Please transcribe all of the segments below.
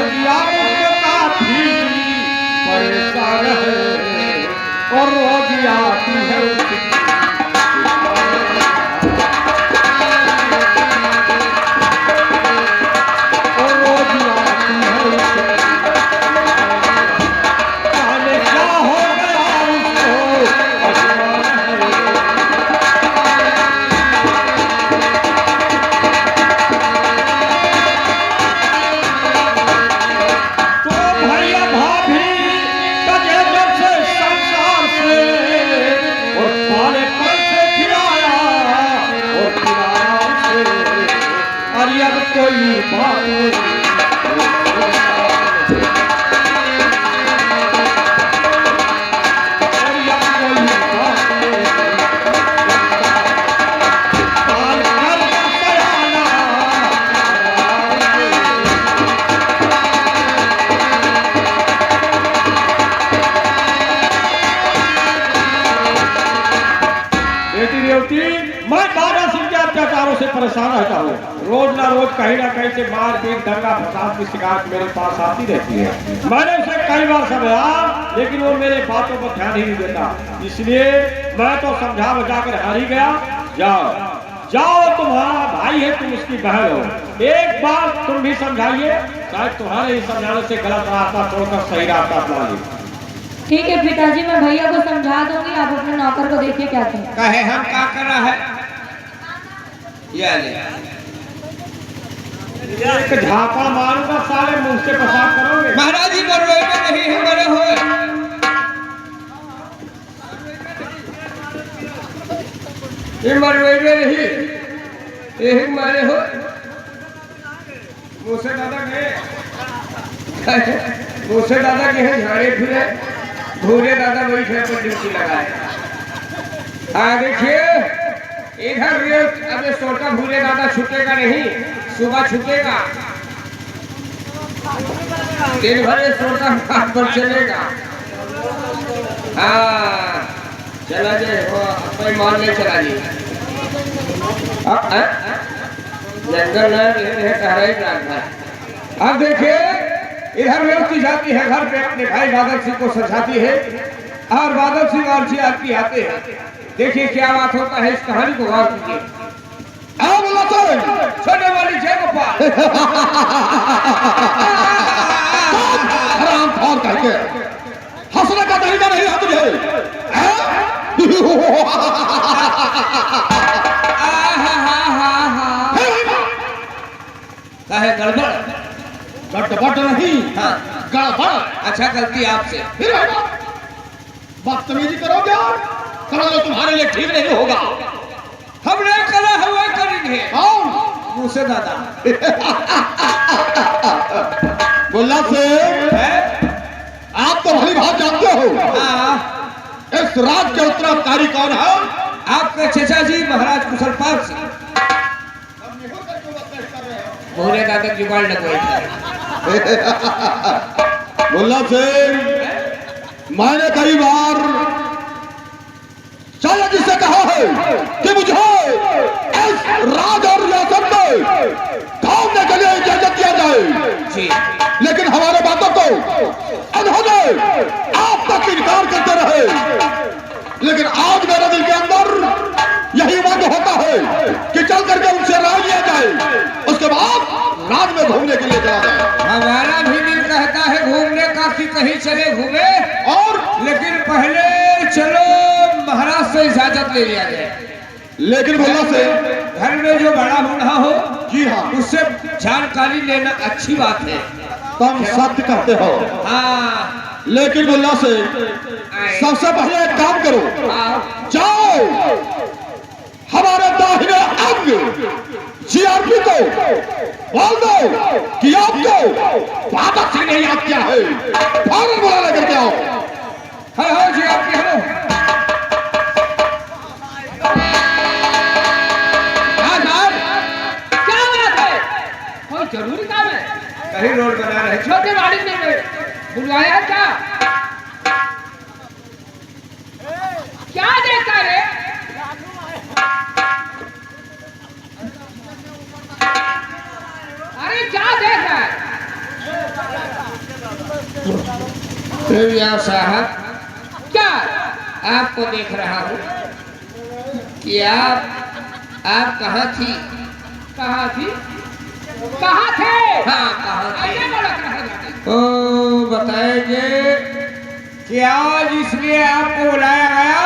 भर दिया मुझको काफी परेशान है और रोज आती है उसकी कोई बात से परेशान रहता हूँ। रोज ना रोज कहीं ना कहीं से मार पीट दंगा फसाद की शिकायत मेरे पास आती रहती है। मैंने उसे कई बार समझाया लेकिन वो मेरे बातों पर ध्यान ही नहीं देता, इसलिए मैं तो समझा बजा कर हार ही गया। जाओ जाओ, तुम्हारा भाई है, तुम उसकी बहन हो, एक बार तुम भी समझाइए, शायद तुम्हारे ही समझाने से गलत रास्ता छोड़कर सही रास्ता अपनाइए। ठीक है पिताजी, मैं भैया को समझा दूंगी, आप अपने नौकर को देखिए क्या कहे हम क्या कर रहा है। ये ले एक झापा मारूंगा, सारे मुंह से पेशाब करोगे। महाराज जी मरवे में नहीं है, मरे हुए ये मरवे में नहीं, यही मारे हो। मुझसे दादा गए, मुझसे दादा के झाड़े फिरे, भूरे दादा बैठे पर ड्यूटी लगाए। हाँ देखिए इधर अबे सोटा भूरे दादा छूटेगा नहीं, सुबह छूटेगा, दिन भर सोटा हाथ पर चलेगा। हाँ चला जे वो अपने मान ले चला जी। जंगल अब देखिए इधर व्यक्ति जाती है घर पे, अपने भाई बादल सिंह को सजाती है और बादल सिंह और जी आपकी आते हैं। देखिए क्या बात होता है, इस कहानी को गौर कीजिए। छोटे वाली जय गोपाल करके हंसने का तरीका नहीं है तुझे। गड़बड़ गड़बड़ नहीं, हाँ गड़बड़। अच्छा गलती आपसे, बदतमीजी करोगे करोगे, तुम्हारे लिए ठीक नहीं होगा। हमने करा हुआ करेंगे। मुझसे दादा बोला से आप तो भली भात जानते हो इस राज के उत्तराधिकारी कौन है? आपके चचा जी महाराज कुशलपाल सिंह। भूरे दादा जुबान लगवाई। बोला से मैंने कई बार चाचा जी से कहा है कि मुझे इस राज और रियासत में घूमने के लिए इजाजत दिया जाए जी, लेकिन हमारे बातों को उन्होंने आप तक इनकार करते रहे। लेकिन आज मेरे दिल के अंदर यही मन होता है कि चल करके उनसे राय लिया जाए, उसके बाद राज में घूमने के लिए चला जाए। हमारा भी दिल कहता है घूमने का कि कहीं चले घूमे, और लेकिन पहले चलो महाराज से इजाजत ले लिया जाए। लेकिन बोला से घर में जो बड़ा बूढ़ा हो, जी हाँ, उससे जानकारी लेना अच्छी बात है। तुम सत्य कहते हो। हाँ लेकिन बोला से सबसे पहले एक काम करो, जाओ हमारे दाहिने अंग जीआरपी को बोल दो कि आपको बादल सिंह ने याद किया है, फौरन बुला लेकर के आओ। हाँ जीआरपी हेलो। जरूरी काम है, कहीं रोड बना रहे, छोटे गाड़ी ने बुलवाया क्या? क्या देखता रे? अरे क्या देख रहा है? मियां साहब, क्या आपको देख रहा हूँ कि आप कहाँ थी? कहाँ थी? कहाँ थे? हाँ, कहाँ थे? ऐसे बोला कहाँ जाते? ओ बताएंगे कि आज इसलिए आपको बुलाया गया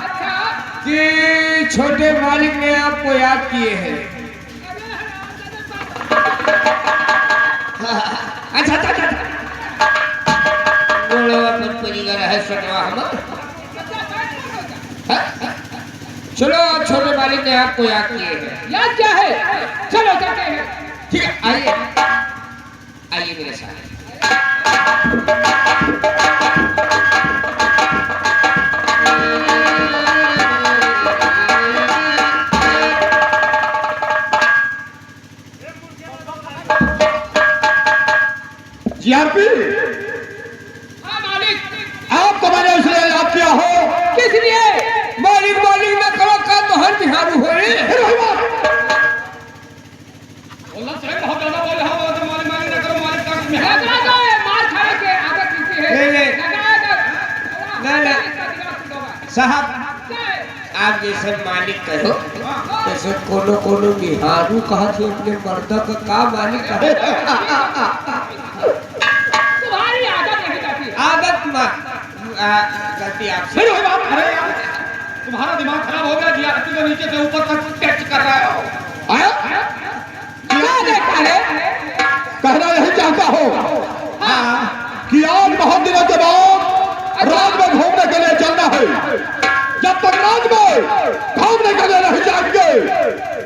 अच्छा, कि छोटे मालिक ने आपको याद किए हैं। अच्छा अच्छा अच्छा, बोलो अपन परिवार है सटवा हम। चलो आज छोटे मालिक ने आपको याद किए हैं। याद क्या है? चलो चलते हैं। ठीक है, आइए आइए मेरे साथ। जीआरपी, हाँ मालिक। आपको मैंने इसलिए याद किया हो। किस लिए? मालिक मालिक न करो का तो हर बिहारू हो रे। फिर वही बात। बोलना चाहिए, बहुत ज्यादा बोल रहा हो तो मालिक मालिक ना करो, मालिक का मेहनत ना जाए, मार खाने के आदत किसी है। नहीं, नहीं। नहीं नहीं। साहब, आप जैसे मालिक कहो जैसे कोनो बिहारू कहा थे अपने मर्दा का मालिक कहा। तुम्हारी आदत नहीं जाती। आदत गलती आपसे। फिर वही बात। अरे यार, तुम्हारा दिमाग खराब हो गया। जीआरपी को नीचे से ऊपर तक टच कर रहा हो। आया? क्या देखा है? कहना यही चाहता हो हाँ, कि आज बहुत दिनों के बाद रात में घूमने के लिए चलना है। जब तक रात में घूमने के लिए नहीं जाएंगे,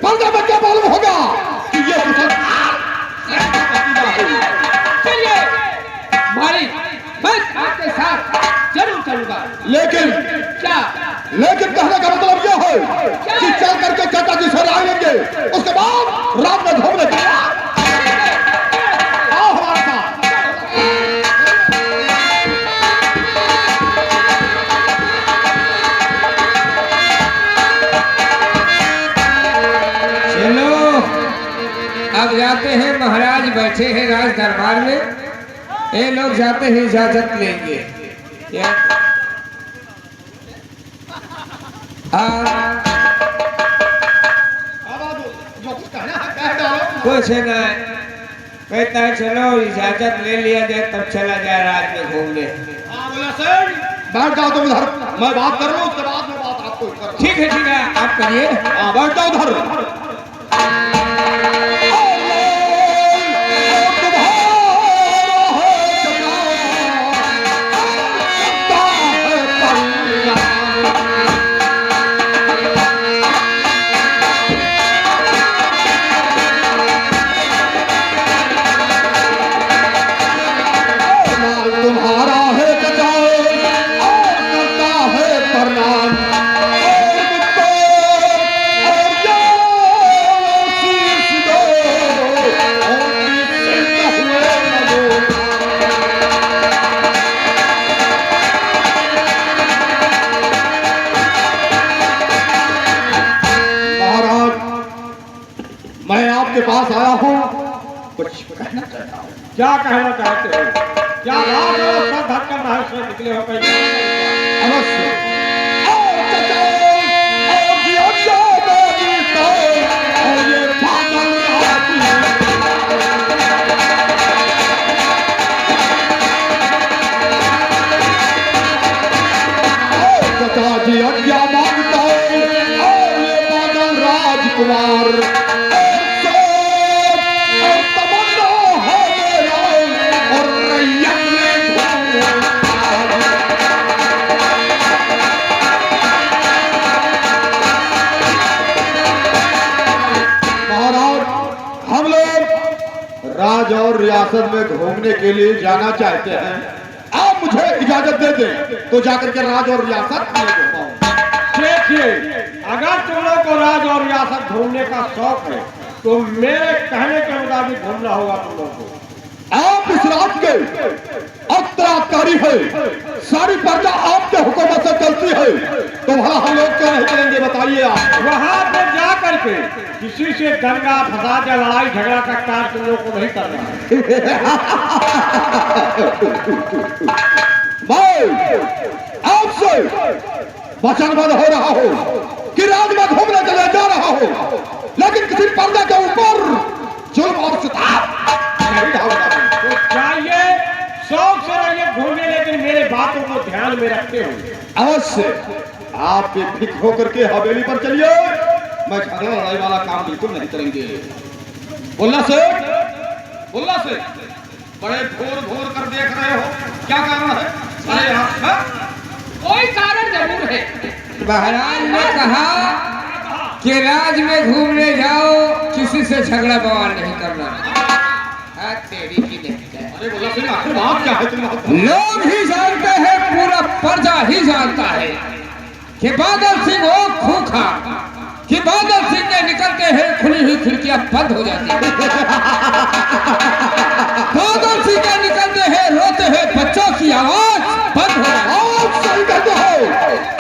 पर्दे में क्या मालूम होगा कि ये चलिए मालिक, मैं आपके साथ जरूर चलूंगा। लेकिन क्या? कहने का मतलब यह है कि चल करके चाचा जी से राय लेंगे, उसके बाद रात में घूमने के लिए आओ हमारे साथ। चलो अब जाते हैं। महाराज बैठे हैं राज दरबार में, ये लोग जाते हैं इजाजत लेंगे। कुछ नहीं, कहता है चलो इजाजत ले लिया जाए तब चला जाए रात में घूमने। बैठ जाओ तुम इधर, मैं बात कर रहा हूँ, उसके बाद मैं बात आपको कर। ठीक है आप करिए। बैठ जाओ उधर। तुम्हारा है चचा और करता है प्रणाम, और शीश दो और सिद्ध हुए लगो। महाराज, मैं आपके पास आया हूँ, कुछ कहना चाहता हूँ। क्या कहना चाहते हो? क्या बात है? सब धक्का रहस्य निकले हो कहीं? अवश्य। और चचा, और जियो जीतो, और ये बादल आती है। और चचा जी आज्ञा मांगता है, और ये बादल राजकुमार राज और रियासत में घूमने के लिए जाना चाहते हैं। आप मुझे इजाजत दे दें तो जाकर के राज और रियासत में घूमाऊं। देखिए, अगर तुम लोग को राज और रियासत घूमने का शौक है तो मेरे कहने के मुताबिक घूमना होगा तुम लोग को। आप इस राज के उत्तराधिकारी है, सारी प्रजा आपके हुकूमत से चलती है, तो वहाँ हम लोग क्यों नहीं करेंगे बताइए आप? वहाँ पे जा करके किसी से दंगा फसाद या लड़ाई झगड़ा का कार्य तुम लोग को नहीं करना है। मैं आपसे वचनबद्ध हो रहा हूं कि राज में घूमने के लिए जा रहा हूं, लेकिन किसी पर्दे के ऊपर जुल्म और सितार नहीं डालूंगा। तो चाहिए शौक से रहिए घूमने, लेकिन मेरे बातों को ध्यान में रखते हुए। अवश्य आप बेफिक्र होकर के हवेली पर चलिए। मैं झगड़ा लड़ाई वाला काम बिल्कुल नहीं करेंगे। बोलना से बड़े घोर घोर कर देख रहे हो, क्या कारण है? अरे हाँ? कोई कारण जरूर है। महाराज ने कहा कि राज में घूमने जाओ, किसी से झगड़ा बवाल नहीं करना। हाँ, तेरी की नहीं है। अरे बोला सिंह, आखिर बात क्या है तुम? लोग ही जानते हैं, पूरा प्रजा ही जानता है कि बादल सिंह हो खूखा, कि बादल सिंह के निकलते हैं खुली हुई खिड़कियां बंद हो जाती है। बादल सिंह के निकलते हैं रोते हैं बच्चों की आवाज बंद हो जाती है। आप सही कहते हो,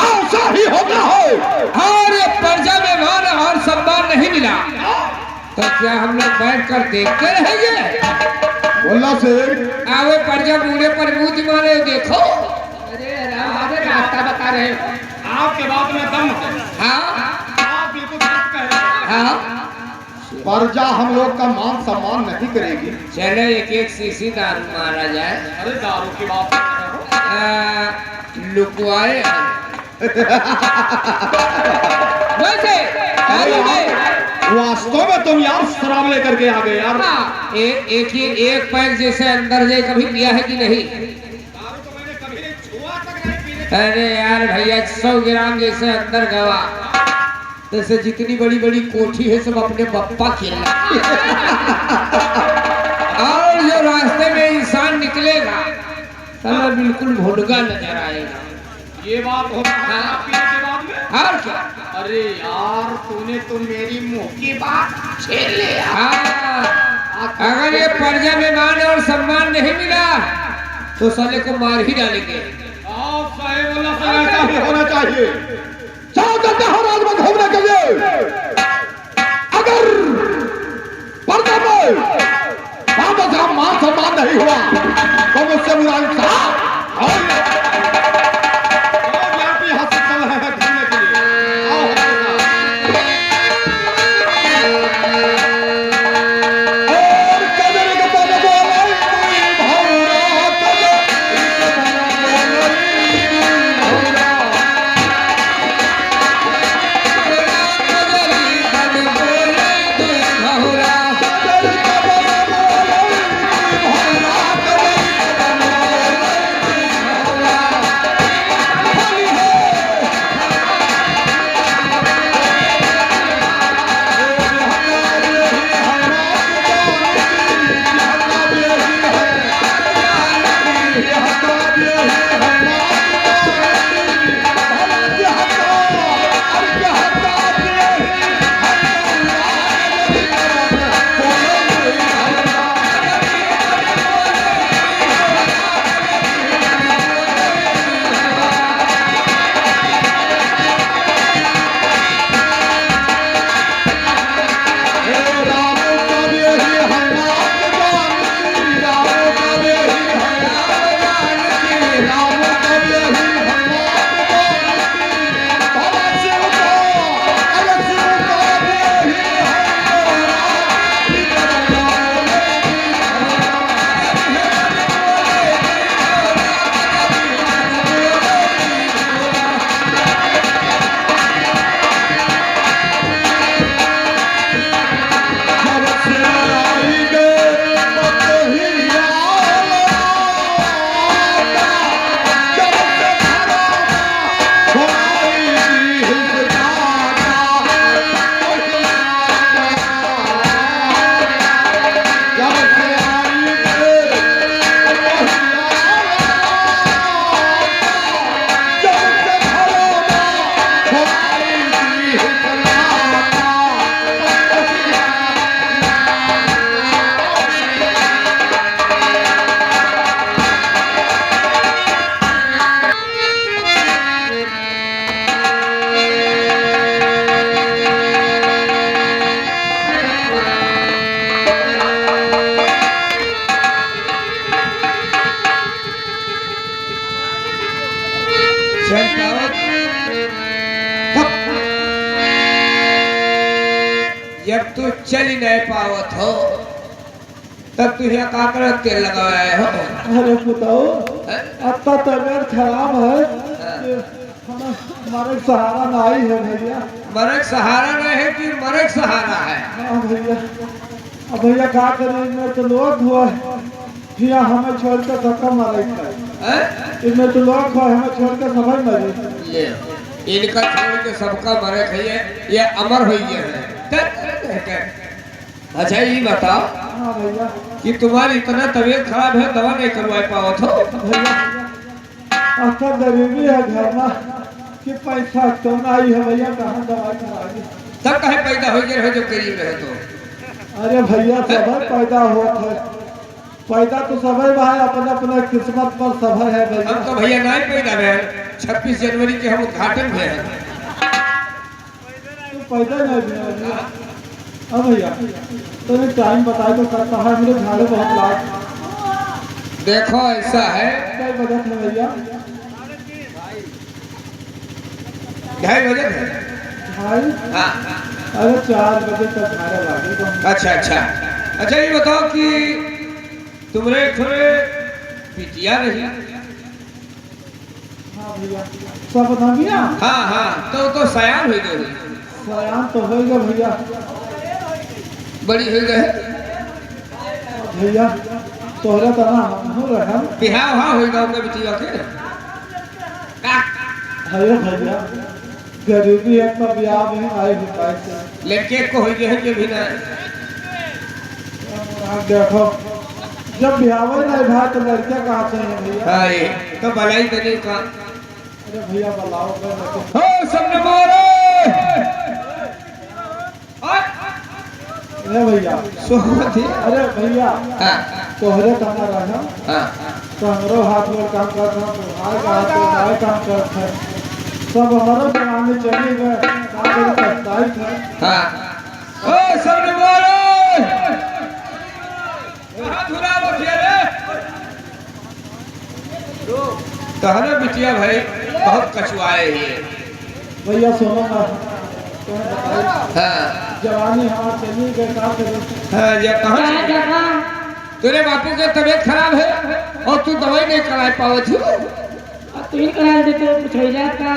ऐसा ही होता है। और ये प्रजा में मान और सम्मान नहीं मिला तो क्या हम लोग बैठ कर देखते रहेंगे? बोलना से आवे प्रजा बूढ़े पर मुंह मारे, देखो। अरे रास्ता बता रहे हो, आपके बात में दम है। हाँ आप बिल्कुल सच कह रहे हो। हाँ, प्रजा हम लोग का मान सम्मान नहीं करेगी। चलो एक एक शीशी दारू मारा जाए। अरे दारू की बात कर रहे हो। लुकवाए वैसे वास्तव में तुम यार शराब लेकर के आ गए यार। एक पैक जैसे अंदर जाए कभी पिया है कि नहीं? दारू तो मैंने कभी नहीं छुआ तक नहीं पीने। अरे यार भैया 100 ग्राम जैसे अंदर गवा, जैसे जितनी बड़ी बड़ी कोठी है सब अपने पप्पा खेलना। और जो रास्ते में इंसान निकलेगा साला बिल्कुल भुलगा नजर आएगा। ये बात होता है पीने के बाद में। और क्या? अरे यार, तूने तो मेरी मुंह की बात छीन लिया। हाँ, अगर ये प्रजा में मान और सम्मान नहीं मिला तो साले को मार ही डालेंगे। आप साहेब बोला ऐसा ही होना चाहिए। चलो चलते हैं राज में घूमने के लिए। अगर पर्दे में वापस हम मान सम्मान नहीं हुआ तो मुझसे बुरा इंसान चल पावत जब तू चल ही नहीं पावत हो तब तू यहाँ काकर तेल लगाया हो। अरे बताओ अब तो तबीयत खराब है, हमारे सहारा नहीं है भैया। मरक सहारा नहीं है कि मरक सहारा है? हाँ भैया, अब भैया क्या करें, इनमें तो लोग हुआ है भैया, हमें छोड़ कर सबका मरे है। इनमें तो लोग हुआ हमें छोड़ कर सब मरे। ये इनका छोड़ के सबका मरे है, ये अमर हो गया है। अच्छा ये बताओ हाँ भैया कि तुम्हारी इतना तबीयत खराब है, दवा नहीं करवा पावत हो? भैया अच्छा गरीबी है घर में कि पैसा तो नहीं है भैया, कहाँ दवाई कराएंगे। तब कहे पैदा हो गया है जो गरीब रहे तो? अरे भैया सब पैदा होता है, पैदा तो सब भाई अपने अपने किस्मत पर सब है भैया। हम तो भैया नहीं पैदा रहे, 26 जनवरी के हम उद्घाटन हुए हैं। तो पैदा नहीं भैया। हाँ भैया तो टाइम बताए तो करता है, मेरे झाड़े बहुत लाभ। देखो ऐसा है, क्या बजट है भैया? 2:30 बजे है। ढाई? हाँ अरे 4 बजे तक झाड़े लागे। अच्छा अच्छा अच्छा ये बताओ कि तुम्हारे थोड़े पिटिया रही? हाँ भैया सब बता भैया। हाँ हाँ तो सयान हो गई? सयान तो हो गया भैया, बड़ी हो गए भैया तोहरे तना हो रहा बिहार वहाँ हो गाँव के बिटिया के है भैया, गरीबी है तो ब्याह में आए भी पैसे लड़के को हो गए कि भी ना। देखो जब ब्याह नहीं भाई तो लड़के कहाँ से हैं भैया? हाँ ये तो भलाई देने का। अरे भैया बुलाओ हो सबने मारो। अरे भैया सोहमत है। अरे भैया हाँ तोहरे तना रहा हाँ तो हमरो हाथ में काम करता है, तुम्हारे का हाथ में नहीं काम करता है, सब हमारे बनाने चले गए पछताई थे। हाँ ओ सबने मारो। कहाँ धुरा बचिया रे? तहरे बिटिया भाई बहुत कछुआए ये। भैया सुनो ना, तुम्हें बताइए हाँ जवानी हमारे चली गए क्या करें? हाँ ये कहाँ क्या से? जगह तेरे बापू की तबीयत खराब है और तू दवाई नहीं करा पावत हो? अब तू ही करा देते हो कुछ हो जाता।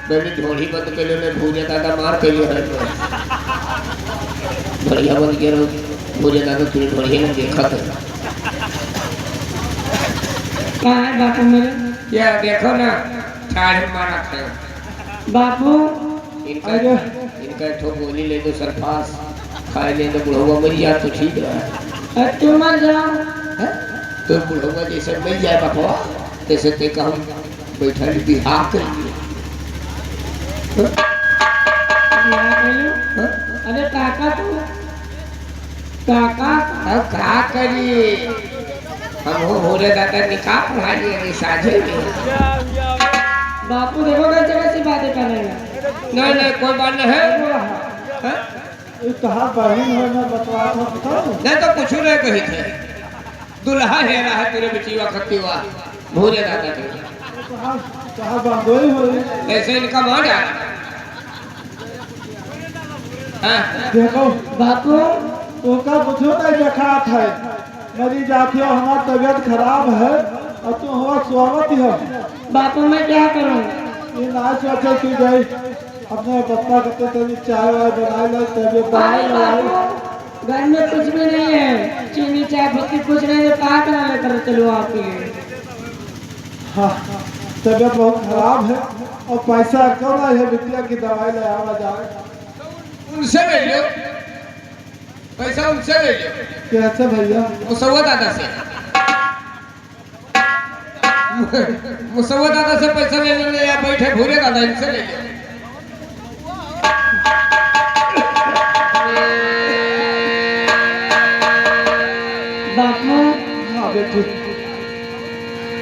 मैंने ढोली बंद कर लो, भूजे दादा मार कर लिया है बढ़िया बंद के रहो। भूजे दादा तुझे ढोली में देखा था क्या है बापू मेरे? क्या देखो ना ठाड़ मारा था बापू इनका इनका ठो गोली ले दो सरपास खाए ले तो बुढ़वा मर जाए तो ठीक है। तू मर जाओ। तो बुढ़वा जैसे मिल जाए बापा तैसे ते का हम बैठा बिहार करेंगे। अरे काका तू काका अब क्या करिए, हम हो रहे दादा निकाह पढ़ा लिए साझे में। बापू देखो कैसे कैसी बातें कर रहे हैं। नहीं नहीं कोई बात नहीं है। कहा बहन है मैं बतवा बताऊं? नहीं तो कुछ नहीं कही थे, दुल्हा है रहा है तेरे बेटीवा खत्ती हुआ भूले दादा के कहा बंदोई हो ऐसे इनका मान आ। देखो बापू तो का पूछो नहीं देखा है, मेरी जाती हो हमारी तबीयत खराब है और तू हुआ स्वागत हो। बापू मैं क्या करूं? ये ना सोचे तू गई अपने पप्पा कहते तेरी चाय वाय बना ले, तबीयत भाई बनाई बापू घर में कुछ भी नहीं है, चीनी चाय पत्ती कुछ नहीं है, कहाँ कहाँ लेकर चलो आपके लिए। हाँ तबीयत बहुत खराब है और पैसा कम है, बिटिया की दवाई ले आवा जाए। उनसे ले लो पैसा, उनसे ले लो। कैसे भैया? मुसव्वा दादा से मुसव्वा दादा से पैसा ले लो या बैठे भूले दादा इनसे ले लो। बापू हाँ बेटी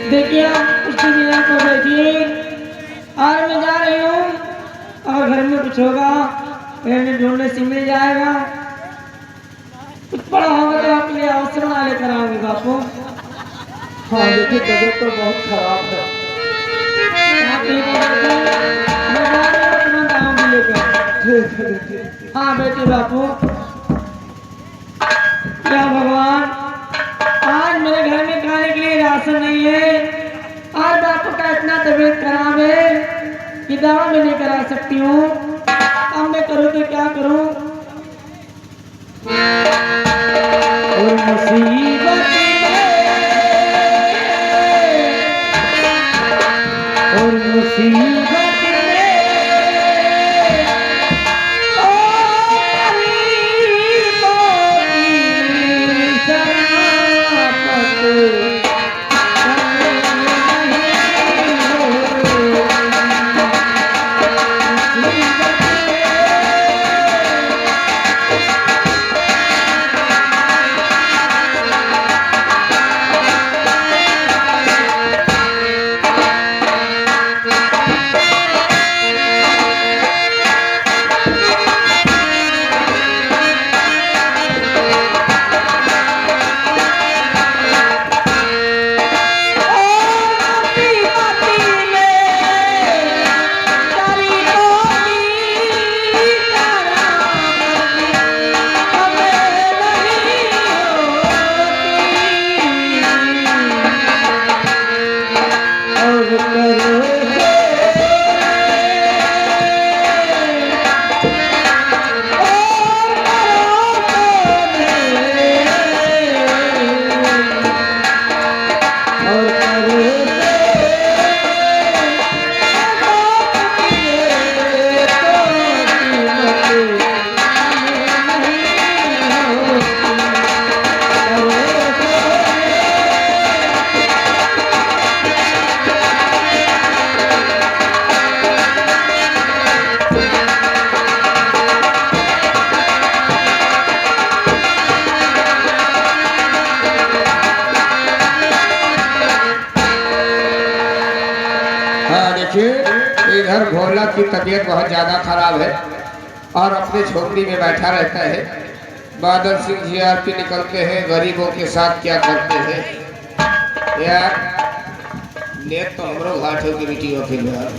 देखिए उसकी मीरा को बैठिए और मैं जा रही हूँ, और घर में कुछ होगा मैंने ढूंढने से मिल जाएगा, कुछ पड़ा होगा तो आपके लिए अवसर बना लेकर आऊंगी बापू। हाँ बेटी तबीयत तो बहुत खराब है, हाँ बेटे बापू, क्या भगवान, आज मेरे घर में खाने के लिए राशन नहीं है। आज बापू का इतना तबीयत खराब है कि दवा भी नहीं करा सकती हूँ। अब मैं करूँ तो क्या करूँ? और मुसीबत और मुसीबत इधर भोला की तबीयत बहुत ज्यादा खराब है और अपने झोपड़ी में बैठा रहता है। बादल सिंह जीआरपी निकलते हैं, गरीबों के साथ क्या करते हैं यार। नेक तो हमरो घाटों की मिट्टी हो फिर यार।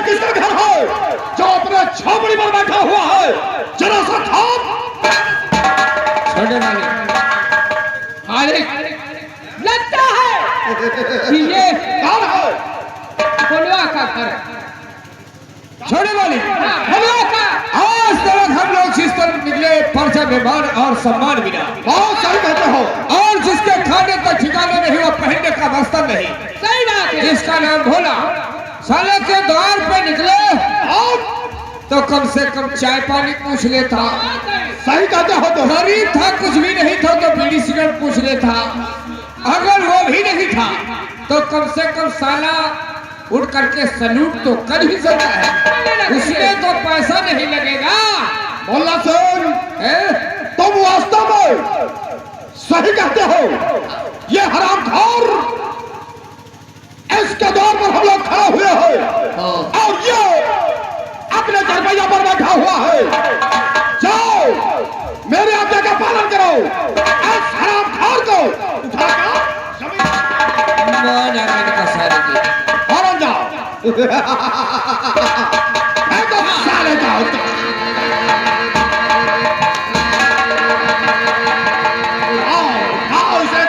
किसका घर है जो अपने झोपड़ी पर बैठा हुआ है? जरा सा थाम। छोटे मालिक लगता है कि ये कौन है? भोलवा का घर। छोटे मालिक भोलवा का। आज तक हम लोग जिस पर निकले पर्चा बेमान और सम्मान बिना। बहुत सही कहते हो। और जिसके खाने का ठिकाना नहीं, वो पहनने का वस्त्र नहीं। सही बात है। जिसका नाम भोला, साले के द्वार पे निकले तो कम से कम चाय पानी पूछ लेता। सही कहते हो तो। गरीब था, कुछ भी नहीं था तो बीड़ी सिगरेट पूछ लेता। अगर वो भी नहीं था तो कम से कम साला उठ करके सलूट तो कर ही सकता है। उसमें तो पैसा नहीं लगेगा। मोल्ला सिंह, तुम वास्तव में सही कहते हो। ये हरामखोर इसके द्वार पर हम लोग खड़े हुए हैं और ये अपने चरपैया पर बैठा हुआ है। जाओ मेरे आज्ञा का पालन करो। इस हरामखोर को उठाकर फौरन जाओ। तो साले जाओ। आओ इसे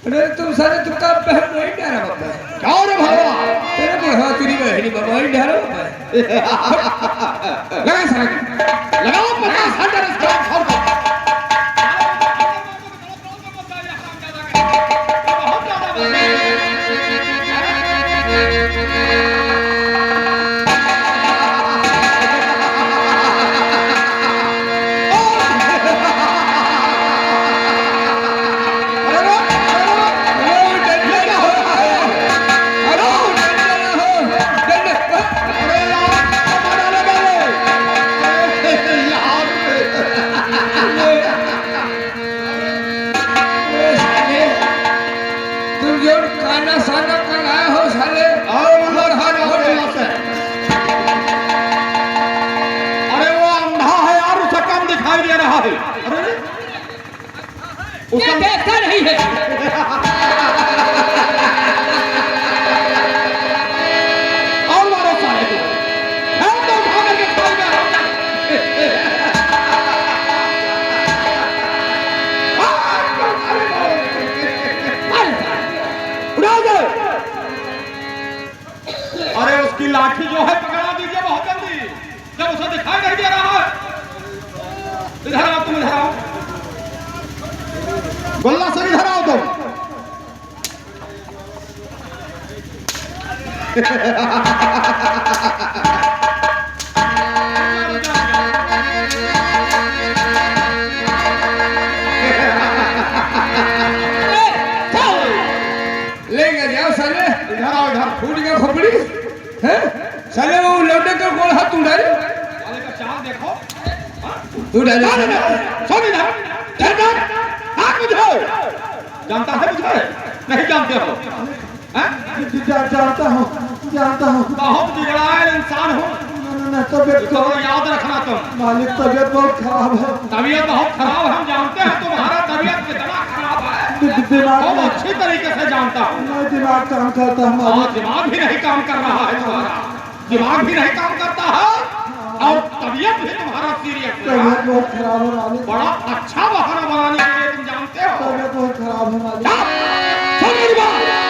अरे तुम सारे तुमका बहन नहीं डरा बाबा। क्या रे भगवा? तेरे को हाँ तेरी बहनी बाबा ही डरा बाबा। लगा सारे लगाओ 50,000 इसका फौरन। उसका देखता नहीं है। और मारो साले को हम तो उठा करके खाएगा उड़ा दे। अरे उसकी लाठी जो है पकड़ा दीजिए बहुत जल्दी, जब उसे दिखाई नहीं दे रहा है। इधर आओ, तुम इधर आओ। गोल्ला से इधर आओ तुम। लेके जाओ साले। इधर आओ इधर। फूट गया खोपड़ी है साले। वो लौटे का गोल हाथ तू डाले। साले का चाल देखो। तू डाले सुन इधर आग मुझे जानता है मुझे? नहीं जानते हो? हैं? जानता हूँ बहुत बिगड़ाए इंसान हो। तबियत इसको याद रखना तुम। मालिक तबियत बहुत खराब है। तबीयत बहुत खराब है, हम जानते हैं तुम्हारा तबीयत कितना खराब है। दिमाग बहुत में अच्छी तरीके से जानता हूँ। नहीं दिमाग काम करता है और मालिक। दिमाग भी नहीं काम कर रहा है तुम्हारा। दिमाग भी नहीं काम करता है और तबीयत भी तुम्हारा सीरियस है। तबियत बहुत खराब है मालिक। बड़ा अच्छा बहाना बनाने के लिए तुम जानते हो। तबियत बहुत खराब है मालिक। सुन मेरी बात।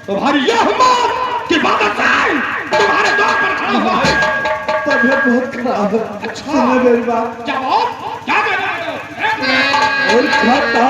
तुम्हारी यह हिम्मत कि बादशाह तुम्हारे द्वार पर खड़ा हुआ है। तबियत बहुत खराब है। अच्छा। सुनो मेरी बात। क्या बात? क्या कहना है? और खाता